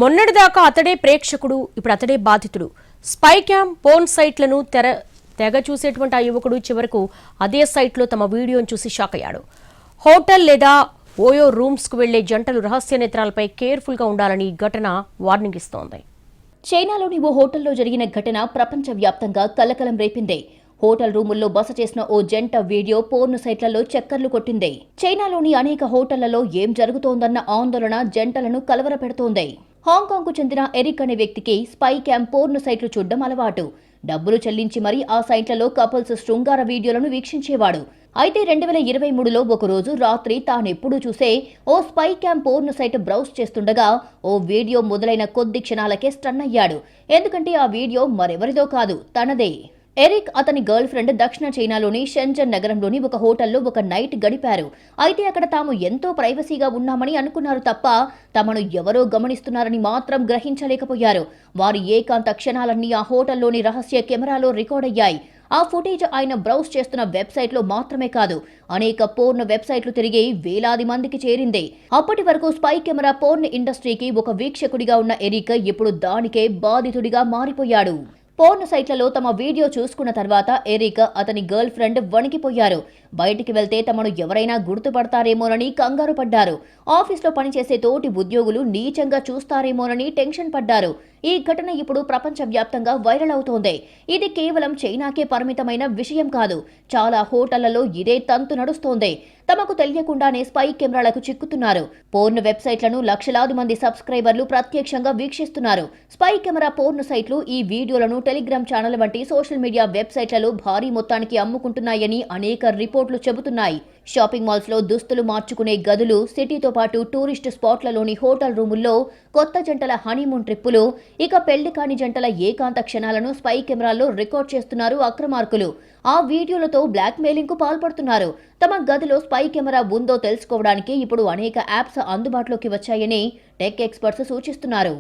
మొన్నటిదాకా అతడే ప్రేక్షకుడు, ఇప్పుడు అతడే బాధితుడు. స్పై క్యామ్ పోర్న్ సైట్లను తెగ చూసేటువంటి ఆ యువకుడు చివరకు అదే సైట్లో తమ వీడియోను చూసి షాక్ అయ్యాడు. హోటల్ లేదా ఓయో రూమ్స్కు వెళ్లే జంటలు రహస్య నేత్రాలపై కేర్ఫుల్గా ఉండాలని ఘటన వార్నింగ్ ఇస్తోంది. చైనాలోని ఓ హోటల్లో జరిగిన ఘటన ప్రపంచవ్యాప్తంగా కలకలం రేపింది. హోటల్ రూముల్లో బస చేసిన ఓ జంట వీడియో పోర్న్ సైట్లలో చక్కర్లు కొట్టింది. చైనాలోని అనేక హోటళ్లలో ఏం జరుగుతోందన్న ఆందోళన జంటలను కలవరపెడుతోంది. హాంకాంగ్కు చెందిన ఎరిక్ అనే వ్యక్తికి స్పై క్యామ్ పోర్న్ సైట్లు చూడడం అలవాటు. డబ్బులు చెల్లించి మరీ ఆ సైట్లలో కపుల్స్ శృంగార వీడియోలను వీక్షించేవాడు. అయితే 2023లో ఒకరోజు రాత్రి తానెప్పుడూ చూసే ఓ spy cam porn site browse చేస్తుండగా ఓ వీడియో మొదలైన కొద్ది క్షణాలకే స్టన్ అయ్యాడు. ఎందుకంటే ఆ వీడియో మరెవరిదో కాదు, తనదే. ఎరిక్ అతని గర్ల్ ఫ్రెండ్ దక్షిణ చైనాలోని షెంజన్ నగరంలోని ఒక హోటల్లో ఒక నైట్ గడిపారు. అయితే అక్కడ తాము ఎంతో ప్రైవసీగా ఉన్నామని అనుకున్నారు తప్ప తమను ఎవరో గమనిస్తున్నారని మాత్రం గ్రహించలేకపోయారు. వారి ఏకాంత క్షణాలన్నీ ఆ హోటల్లోని రహస్య కెమెరాలో రికార్డ్ అయ్యాయి. ఆ ఫుటేజ్ ఆయన బ్రౌజ్ చేస్తున్న వెబ్సైట్లో మాత్రమే కాదు, అనేక పోర్న్ వెబ్సైట్లు తిరిగి వేలాది మందికి చేరింది. అప్పటి వరకు స్పై కెమెరా పోర్న్ ఇండస్ట్రీకి ఒక వీక్షకుడిగా ఉన్న ఎరిక్ ఇప్పుడు దానికే బాధితుడిగా మారిపోయాడు. పోర్న్ సైట్లలో తమ వీడియో చూసుకున్న తర్వాత ఎరిక్ అతని గర్ల్ ఫ్రెండ్ వణికిపోయారు. బయటికి వెళ్తే తమను ఎవరైనా గుర్తుపడతారేమోనని కంగారు పడ్డారు. ఆఫీస్లో పనిచేసే తోటి ఉద్యోగులు నీచంగా చూస్తారేమోనని టెన్షన్ పడ్డారు. ఈ ఘటన ఇప్పుడు ప్రపంచవ్యాప్తంగా వైరల్ అవుతోంది. ఇది కేవలం చైనాకే పరిమితమైన విషయం కాదు. చాలా హోటళ్లలో ఇదే తంతు నడుస్తోంది. తమకు తెలియకుండానే స్పై కెమెరాలకు చిక్కుతున్నారు. పోర్న్ వెబ్సైట్లను లక్షలాది మంది సబ్స్క్రైబర్లు ప్రత్యక్షంగా వీక్షిస్తున్నారు. స్పై కెమెరా పోర్న్ సైట్లు ఈ వీడియోలను టెలిగ్రామ్ ఛానల్ వంటి సోషల్ మీడియా వెబ్సైట్లలో భారీ మొత్తానికి అమ్ముకుంటున్నాయని అనేక రిపోర్టులు చెబుతున్నాయి. షాపింగ్ మాల్స్ లో దుస్తులు మార్చుకునే గదులు, సిటీతో పాటు టూరిస్ట్ స్పాట్లలోని హోటల్ రూముల్లో కొత్త జంటల హనీమూన్ ట్రిప్పులు, ఇక పెళ్లి కాని జంటల ఏకాంత క్షణాలను స్పై కెమెరాల్లో రికార్డ్ చేస్తున్నారు అక్రమార్కులు. ఆ వీడియోలతో బ్లాక్ మెయిలింగ్ కు పాల్పడుతున్నారు. తమ గదిలో స్పై కెమెరా ఉందో తెలుసుకోవడానికి ఇప్పుడు అనేక యాప్స్ అందుబాటులోకి వచ్చాయని టెక్ ఎక్స్పర్ట్స్ సూచిస్తున్నారు.